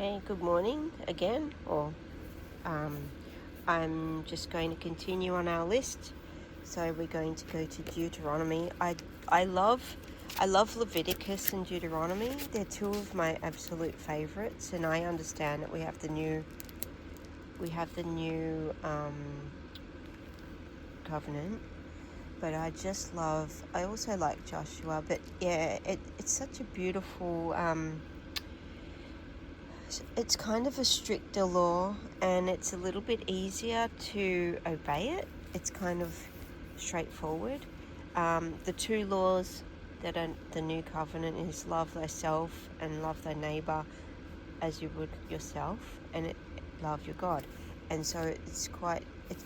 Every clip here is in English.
Okay, good morning again, I'm just going to continue on our list. So we're going to go to Deuteronomy. I love Leviticus and Deuteronomy. They're two of my absolute favorites, and I understand that we have the new covenant. But I also like Joshua. But yeah, it's such a beautiful. It's kind of a stricter law, and it's a little bit easier to obey it. It's kind of straightforward. The two laws that are the new covenant is love thyself and love thy neighbor as you would yourself, and love your God. And so it's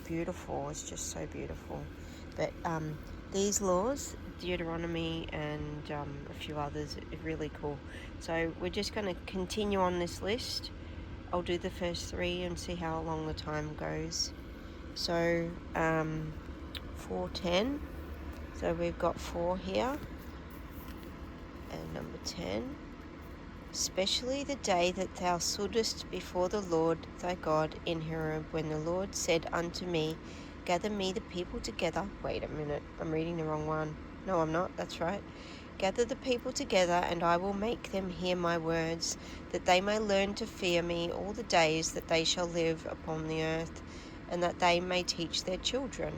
beautiful. It's just so beautiful. But these laws, Deuteronomy and a few others, are really cool. So we're just going to continue on this list. I'll do the first three and see how long the time goes. So 4:10. So we've got 4 here. And number 10. Especially the day that thou stoodest before the Lord thy God in Horeb, when the Lord said unto me, Gather me the people together. Wait a minute, I'm reading the wrong one. No, I'm not, that's right. Gather the people together, and I will make them hear my words, that they may learn to fear me all the days that they shall live upon the earth, and that they may teach their children.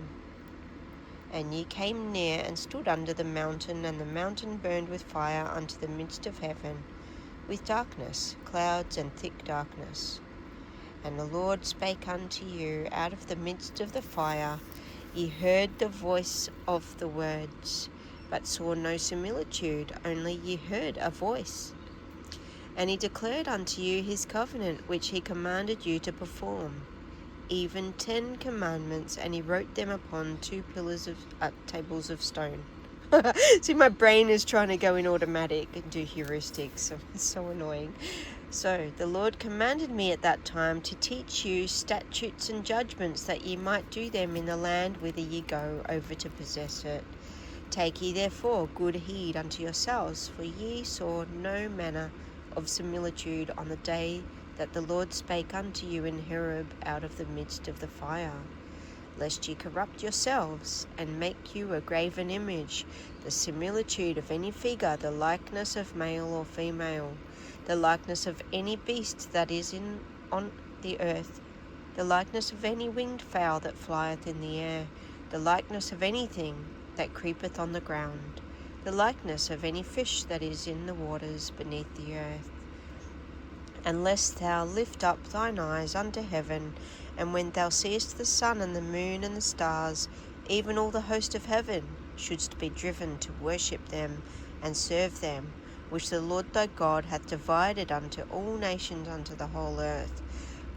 And ye came near and stood under the mountain, and the mountain burned with fire unto the midst of heaven, with darkness, clouds, and thick darkness. And the Lord spake unto you out of the midst of the fire. Ye heard the voice of the words, but saw no similitude, only ye heard a voice. And he declared unto you his covenant, which he commanded you to perform, even 10 commandments, and he wrote them upon 2 tables of stone. See, my brain is trying to go in automatic and do heuristics. It's so annoying. So the Lord commanded me at that time to teach you statutes and judgments, that ye might do them in the land whither ye go over to possess it. Take ye therefore good heed unto yourselves, for ye saw no manner of similitude on the day that the Lord spake unto you in Horeb out of the midst of the fire, lest ye corrupt yourselves, and make you a graven image, the similitude of any figure, the likeness of male or female, the likeness of any beast that is on the earth, the likeness of any winged fowl that flieth in the air, the likeness of anything that creepeth on the ground, the likeness of any fish that is in the waters beneath the earth. Unless thou lift up thine eyes unto heaven, and when thou seest the sun and the moon and the stars, even all the host of heaven, shouldst be driven to worship them and serve them, which the Lord thy God hath divided unto all nations unto the whole earth.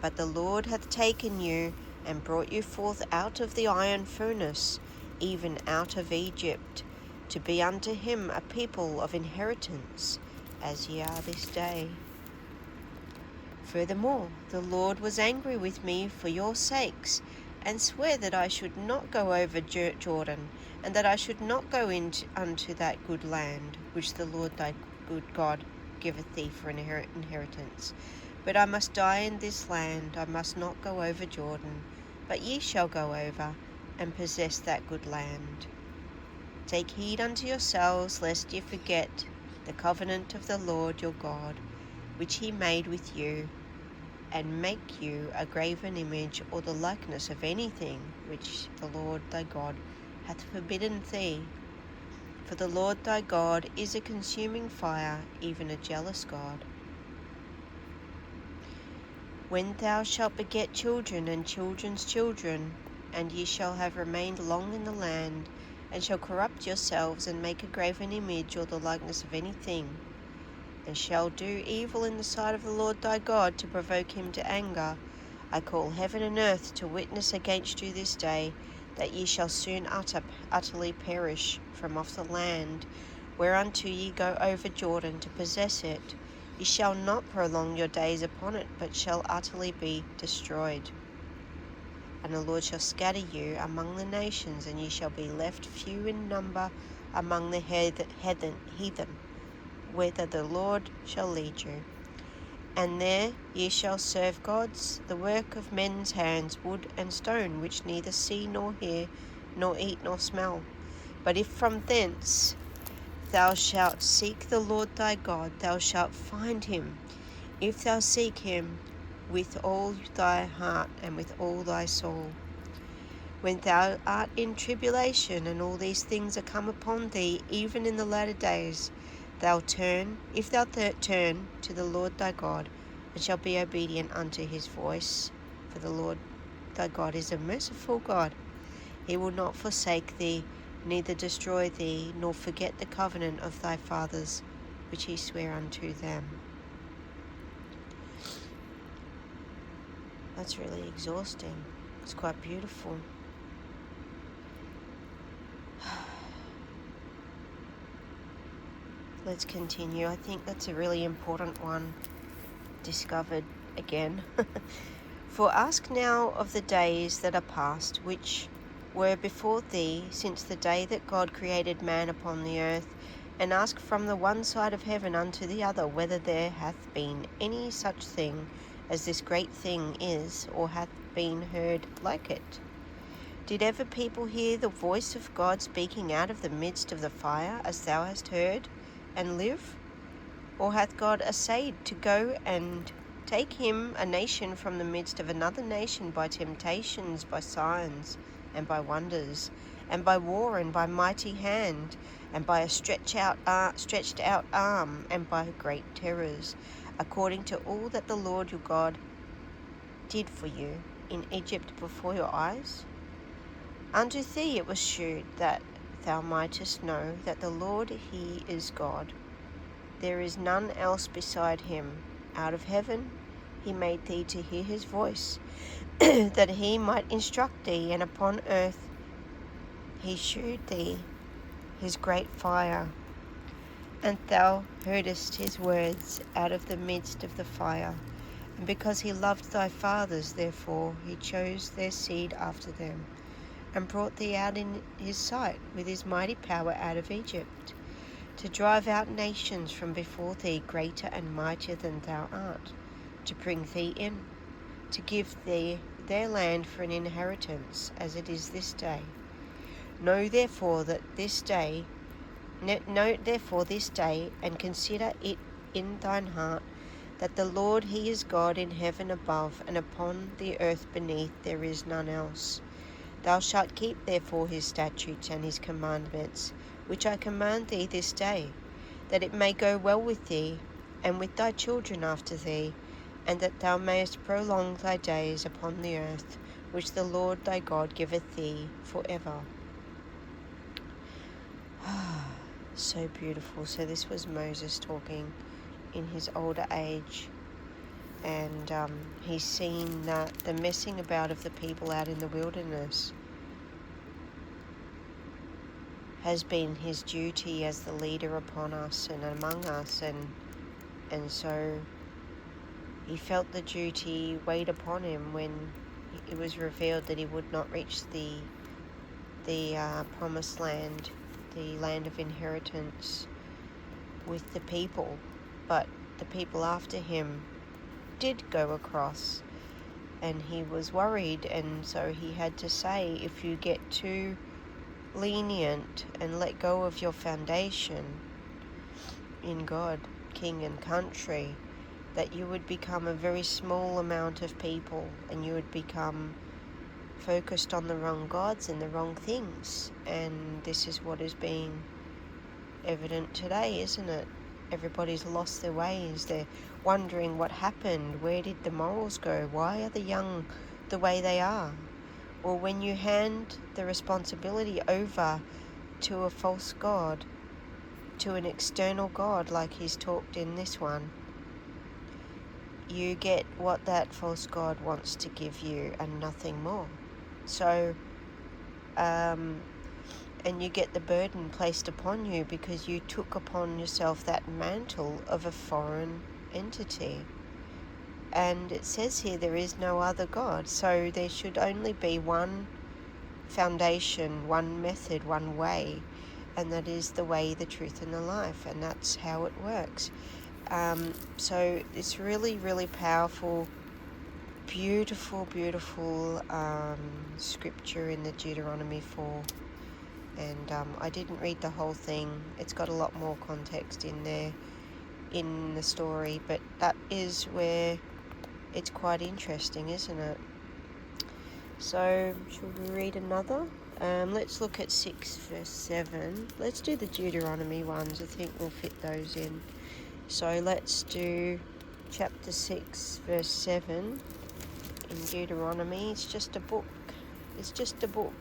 But the Lord hath taken you and brought you forth out of the iron furnace, even out of Egypt, to be unto him a people of inheritance, as ye are this day. Furthermore, the Lord was angry with me for your sakes, and sware that I should not go over Jordan, and that I should not go unto that good land, which the Lord thy good God giveth thee for an inheritance. But I must die in this land, I must not go over Jordan, but ye shall go over, and possess that good land. Take heed unto yourselves, lest ye forget the covenant of the Lord your God, which he made with you, and make you a graven image, or the likeness of anything which the Lord thy God hath forbidden thee. For the Lord thy God is a consuming fire, even a jealous God. When thou shalt beget children and children's children, and ye shall have remained long in the land, and shall corrupt yourselves, and make a graven image, or the likeness of anything, and shall do evil in the sight of the Lord thy God, to provoke him to anger, I call heaven and earth to witness against you this day, that ye shall soon utterly perish from off the land, whereunto ye go over Jordan to possess it. Ye shall not prolong your days upon it, but shall utterly be destroyed. And the Lord shall scatter you among the nations, and ye shall be left few in number among the heathen, whither the Lord shall lead you. And there ye shall serve gods, the work of men's hands, wood and stone, which neither see nor hear, nor eat nor smell. But if from thence thou shalt seek the Lord thy God, thou shalt find him, if thou seek him with all thy heart and with all thy soul. When thou art in tribulation, and all these things are come upon thee, even in the latter days, if thou turn to the Lord thy God, and shalt be obedient unto his voice, for the Lord thy God is a merciful God. He will not forsake thee, neither destroy thee, nor forget the covenant of thy fathers, which he sware unto them. That's really exhausting. It's quite beautiful. Let's continue. I think that's a really important one discovered again. For ask now of the days that are past, which were before thee, since the day that God created man upon the earth, and ask from the one side of heaven unto the other, whether there hath been any such thing as this great thing is, or hath been heard like it. Did ever people hear the voice of God speaking out of the midst of the fire, as thou hast heard, and live? Or hath God essayed to go and take him a nation from the midst of another nation by temptations, by signs, and by wonders, and by war, and by mighty hand, and by a stretched out arm, and by great terrors, according to all that the Lord your God did for you in Egypt before your eyes? Unto thee it was shewed that thou mightest know that the Lord he is God. There is none else beside him. Out of heaven he made thee to hear his voice, that he might instruct thee, and upon earth he shewed thee his great fire. And thou heardest his words out of the midst of the fire. And because he loved thy fathers, therefore he chose their seed after them, and brought thee out in his sight with his mighty power out of Egypt, to drive out nations from before thee, greater and mightier than thou art, to bring thee in, to give thee their land for an inheritance, as it is this day. Know therefore this day, and consider it in thine heart, that the Lord he is God in heaven above, and upon the earth beneath there is none else. Thou shalt keep therefore his statutes and his commandments, which I command thee this day, that it may go well with thee, and with thy children after thee, and that thou mayest prolong thy days upon the earth, which the Lord thy God giveth thee for ever. So beautiful. So this was Moses talking in his older age, and he's seen the messing about of the people out in the wilderness has been his duty as the leader upon us and among us, and so he felt the duty weighed upon him when it was revealed that he would not reach the promised land, the land of inheritance, with the people, but the people after him did go across, and he was worried, and so he had to say, if you get too lenient and let go of your foundation in God, King and country, that you would become a very small amount of people, and you would become focused on the wrong gods and the wrong things. And this is what is being evident today, isn't it? Everybody's lost their ways. They're wondering what happened. Where did the morals go? Why are the young the way they are? Or when you hand the responsibility over to a false god, to an external god like he's talked in this one, you get what that false god wants to give you and nothing more. So, and you get the burden placed upon you because you took upon yourself that mantle of a foreign entity. And it says here there is no other God, so there should only be one foundation, one method, one way, and that is the way, the truth, and the life, and that's how it works. So it's really, really powerful, beautiful, beautiful scripture in the Deuteronomy 4. And I didn't read the whole thing. It's got a lot more context in there in the story, but that is where it's quite interesting, isn't it? So should we read another? Let's look at 6 verse 7. Let's do the Deuteronomy ones. I think we'll fit those in. So let's do chapter 6 verse 7 in Deuteronomy. It's just a book. It's just a book.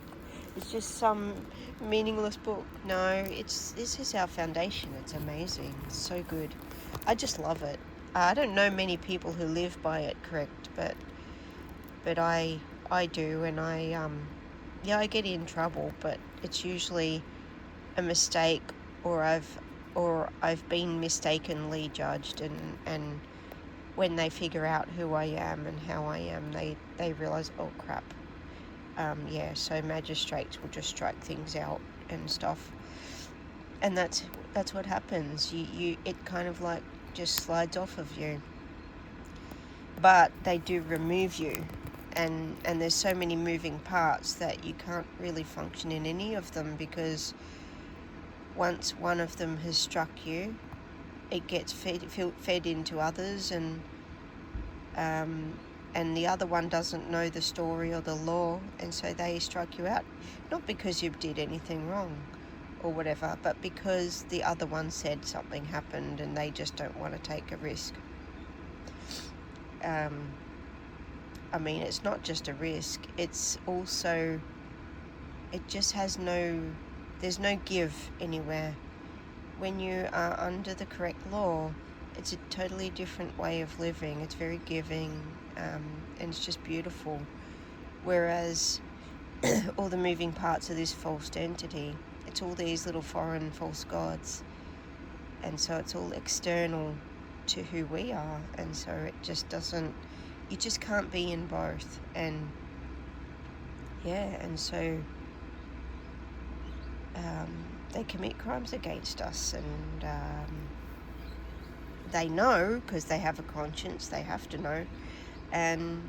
It's just some meaningless book. No, this is our foundation. It's amazing. It's so good. I just love it. I don't know many people who live by it, correct, but I do, and I get in trouble, but it's usually a mistake, or I've been mistakenly judged, and when they figure out who I am and how I am, they realize, oh crap. So magistrates will just strike things out and stuff, and that's what happens. It kind of like just slides off of you, but they do remove you, and there's so many moving parts that you can't really function in any of them, because once one of them has struck you, it gets fed into others, and the other one doesn't know the story or the law, and so they strike you out, not because you did anything wrong or whatever, but because the other one said something happened and they just don't want to take a risk. It's not just a risk, it's also, it just has there's no give anywhere. When you are under the correct law, it's a totally different way of living. It's very giving, and it's just beautiful. Whereas all the moving parts of this false entity, it's all these little foreign false gods, and so it's all external to who we are, and so it just doesn't, you just can't be in both. And so they commit crimes against us, and they know, because they have a conscience, they have to know, and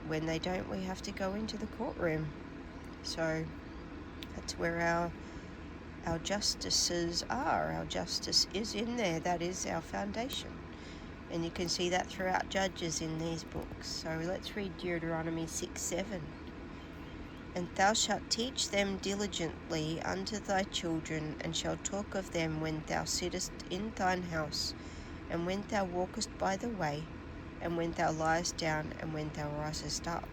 when they don't, we have to go into the courtroom. So that's where our justices are. Our justice is in there. That is our foundation, and you can see that throughout Judges in these books. So let's read Deuteronomy 6:7. And thou shalt teach them diligently unto thy children, and shalt talk of them when thou sittest in thine house, and when thou walkest by the way, and when thou liest down, and when thou risest up.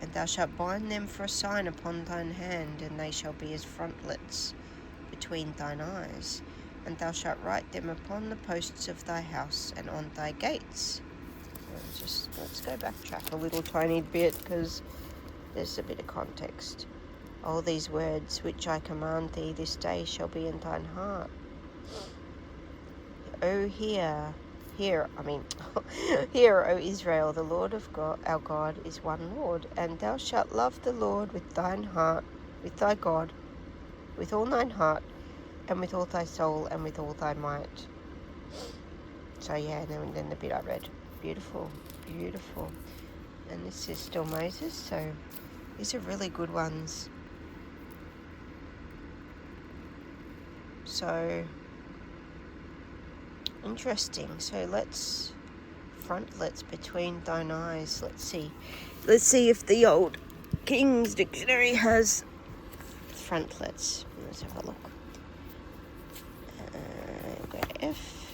And thou shalt bind them for a sign upon thine hand, and they shall be as frontlets between thine eyes. And thou shalt write them upon the posts of thy house and on thy gates. Let's go backtrack a little tiny bit, because there's a bit of context. All these words which I command thee this day shall be in thine heart. Hear, Hear, O Israel, the Lord of God, our God, is one Lord, and thou shalt love the Lord with thine heart, with thy God, with all thine heart, and with all thy soul, and with all thy might. So and then the bit I read. Beautiful, beautiful. And this is still Moses, so these are really good ones. So interesting. So frontlets between thine eyes. Let's see if the old King's Dictionary has frontlets. Let's have a look. Go to F.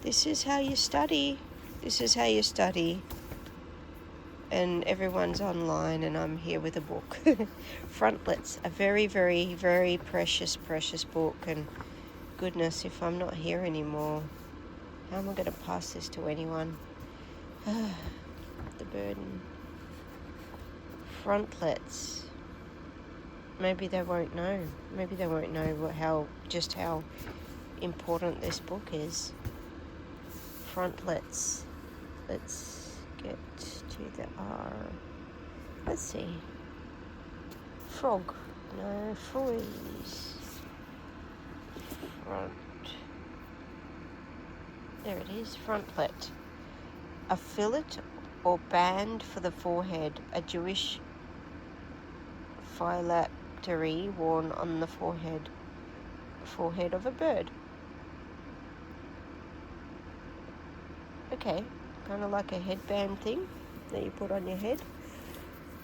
This is how you study. And everyone's online, and I'm here with a book. Frontlets, a very, very, very precious book. And goodness, if I'm not here anymore, how am I going to pass this to anyone? The burden. Frontlets. Maybe they won't know. How important this book is. Frontlets. Let's get to the R. Let's see. Frog. No, freeze. There it is, frontlet. A fillet or band for the forehead, a Jewish phylactery worn on the forehead of a bird. Okay, kind of like a headband thing that you put on your head.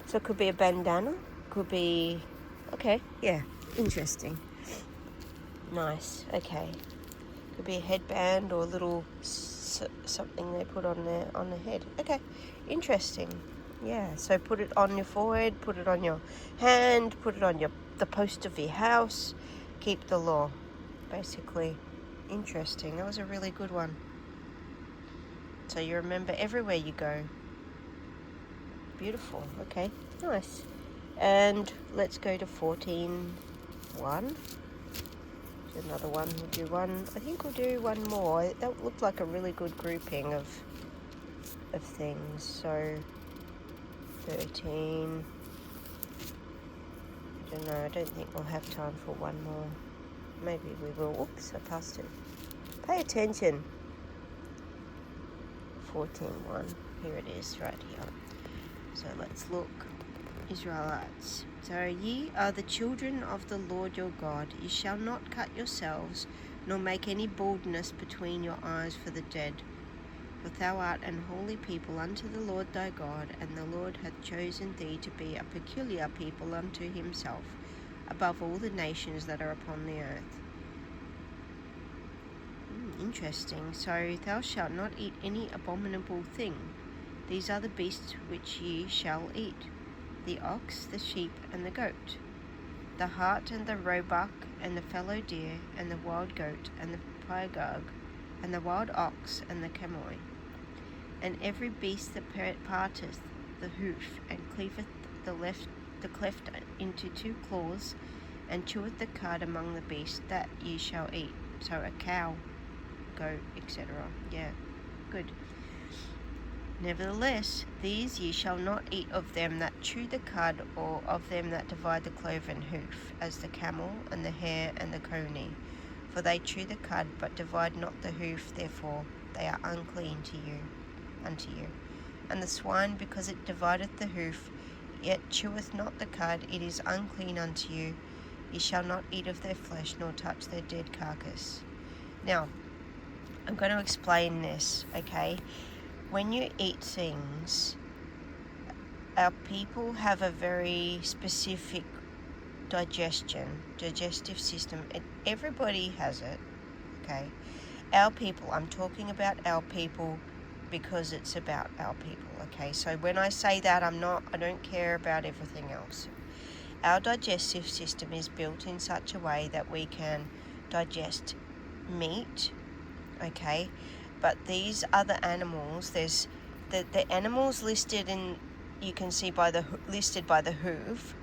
So it could be a bandana, could be, okay, yeah, interesting. Nice, okay. Could be a headband or a little something they put on the head. Okay, interesting. Yeah, so put it on your forehead, put it on your hand, put it on the post of your house. Keep the law, basically. Interesting. That was a really good one. So you remember everywhere you go. Beautiful. Okay, nice. And let's go to 14.1. Another one. We'll do one. I think we'll do one more. That looked like a really good grouping of things. So 13. I don't know. I don't think we'll have time for one more. Maybe we will. Oops, I passed it. Pay attention. 14.1. Here it is, right here. So let's look. Israelites. So ye are the children of the Lord your God. Ye shall not cut yourselves, nor make any baldness between your eyes for the dead. For thou art an holy people unto the Lord thy God, and the Lord hath chosen thee to be a peculiar people unto himself, above all the nations that are upon the earth. Interesting. So thou shalt not eat any abominable thing. These are the beasts which ye shall eat: the ox, the sheep, and the goat, the hart, and the roebuck, and the fallow deer, and the wild goat, and the pygarg, and the wild ox, and the chamois, and every beast that parteth the hoof, and cleaveth the cleft into two claws, and cheweth the cud among the beasts, that ye shall eat. So a cow, goat, etc. Yeah, good. Nevertheless, these ye shall not eat of them that chew the cud, or of them that divide the cloven hoof, as the camel, and the hare, and the coney. For they chew the cud, but divide not the hoof, therefore they are unclean unto you. And the swine, because it divideth the hoof, yet cheweth not the cud, it is unclean unto you. Ye shall not eat of their flesh, nor touch their dead carcass. Now, I'm going to explain this, okay? When you eat things, our people have a very specific digestive system, and everybody has it, okay? Our people, I'm talking about our people because it's about our people, okay? So when I say that, I don't care about everything else. Our digestive system is built in such a way that we can digest meat, okay? But these other animals, there's the animals listed in, you can see listed by the hoof,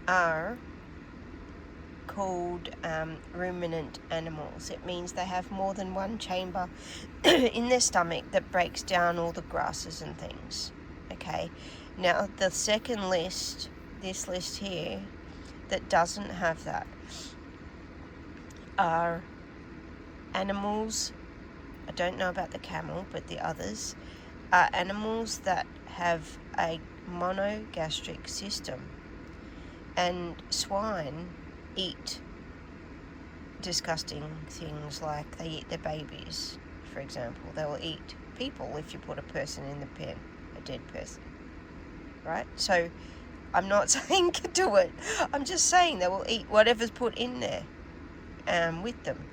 are called ruminant animals. It means they have more than one chamber in their stomach that breaks down all the grasses and things. Okay, now the second list, this list here, that doesn't have that, are animals. I don't know about the camel, but the others are animals that have a monogastric system. And swine eat disgusting things, like they eat their babies, for example. They will eat people if you put a person in the pen, a dead person, right? So I'm not saying do it. I'm just saying they will eat whatever's put in there with them,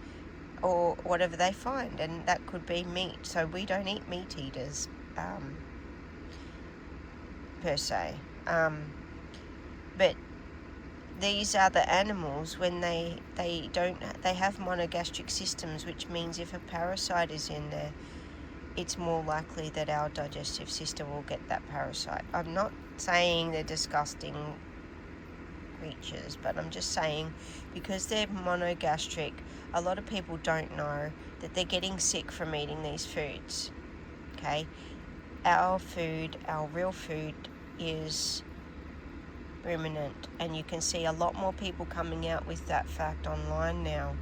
or whatever they find, and that could be meat. So we don't eat meat eaters per se, but these other animals, when they have monogastric systems, which means if a parasite is in there, it's more likely that our digestive system will get that parasite. I'm not saying they're disgusting creatures, but I'm just saying, because they're monogastric, a lot of people don't know that they're getting sick from eating these foods. Okay, our food, our real food, is ruminant, and you can see a lot more people coming out with that fact online now,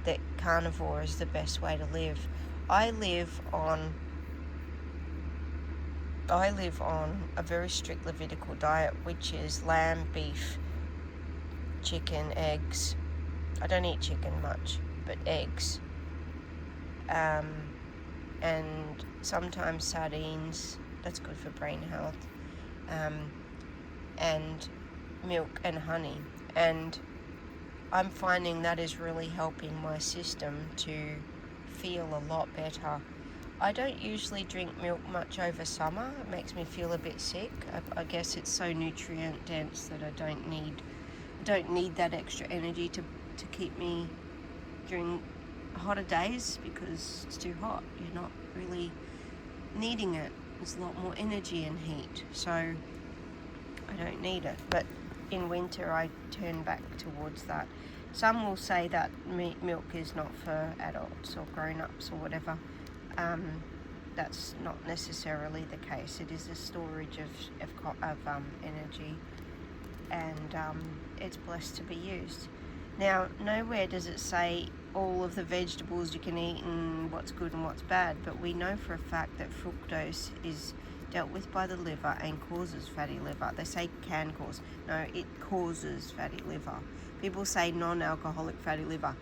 that carnivore is the best way to live. I live on a very strict Levitical diet, which is lamb, beef, chicken, eggs. I don't eat chicken much, but eggs. And sometimes sardines. That's good for brain health. And milk and honey. And I'm finding that is really helping my system to feel a lot better. I don't usually drink milk much over summer. It makes me feel a bit sick. I guess it's so nutrient dense that I don't need that extra energy to keep me during hotter days, because it's too hot. You're not really needing it. There's a lot more energy and heat, so I don't need it. But in winter I turn back towards that. Some will say that milk is not for adults or grown-ups or whatever. That's not necessarily the case. It is a storage of energy, and it's blessed to be used. Now, nowhere does it say all of the vegetables you can eat and what's good and what's bad, but we know for a fact that fructose is dealt with by the liver and causes fatty liver. They say can cause. No, it causes fatty liver. People say non-alcoholic fatty liver.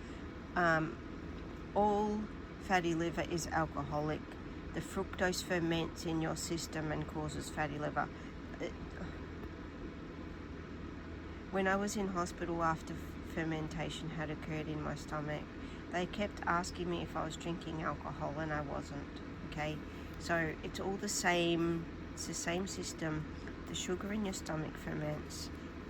All fatty liver is alcoholic. The fructose ferments in your system and causes fatty liver. When I was in hospital after fermentation had occurred in my stomach, they kept asking me if I was drinking alcohol, and I wasn't. Okay, so it's all the same. It's the same system. The sugar in your stomach ferments,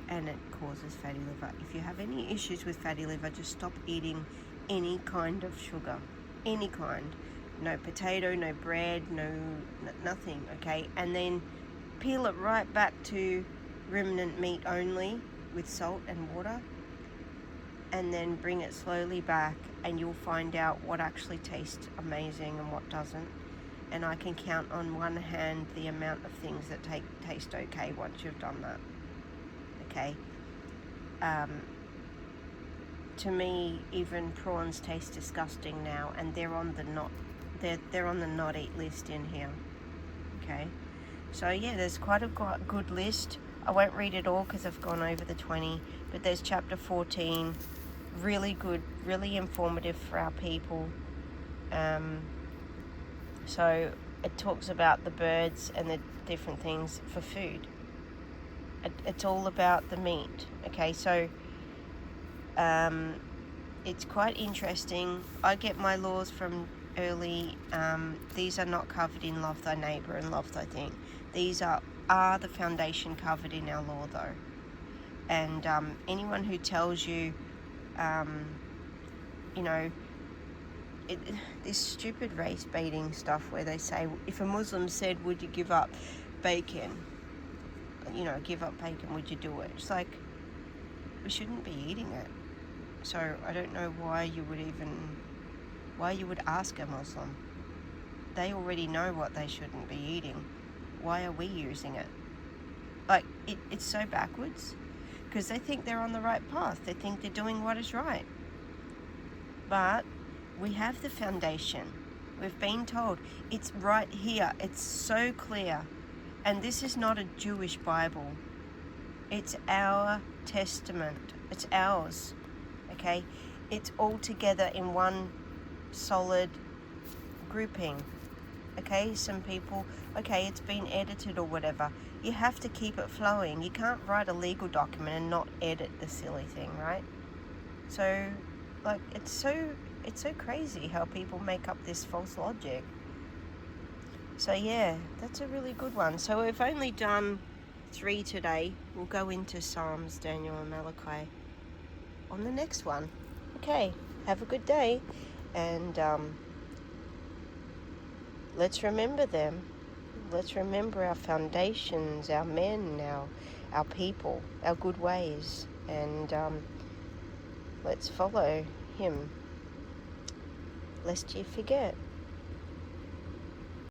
and it causes fatty liver. If you have any issues with fatty liver, just stop eating any kind of sugar, any kind. No potato, no bread, nothing. Okay, and then peel it right back to ruminant meat only with salt and water, and then bring it slowly back, and you'll find out what actually tastes amazing and what doesn't. And I can count on one hand the amount of things that taste okay once you've done that. Okay. To me, even prawns taste disgusting now, and they're on the not eat list in here. Okay. So yeah, there's quite a good list. I won't read it all because I've gone over the 20, but there's chapter 14, really good, really informative for our people. So it talks about the birds and the different things for food. It's all about the meat. Okay, so it's quite interesting. I get my laws from early. These are not covered in love thy neighbour and love thy thing. These are the foundation covered in our law, though. And anyone who tells you, this stupid race baiting stuff where they say, if a Muslim said, would you give up bacon? Give up bacon, would you do it? It's like, we shouldn't be eating it. So I don't know why you would ask a Muslim. They already know what they shouldn't be eating. Why are we using it? Like, it's so backwards, because they think they're on the right path. They think they're doing what is right. But we have the foundation. We've been told. It's right here. It's so clear. And this is not a Jewish Bible. It's our testament. It's ours. Okay? It's all together in one solid grouping. Okay? Some people, it's been edited or whatever. You have to keep it flowing. You can't write a legal document and not edit the silly thing, right? So, it's so crazy how people make up this false logic. So yeah, that's a really good one. So we've only done 3 today. We'll go into Psalms, Daniel, and Malachi on the next one. Okay, have a good day, and let's remember them. Let's remember our foundations, our men, our people, our good ways, and let's follow him, lest you forget.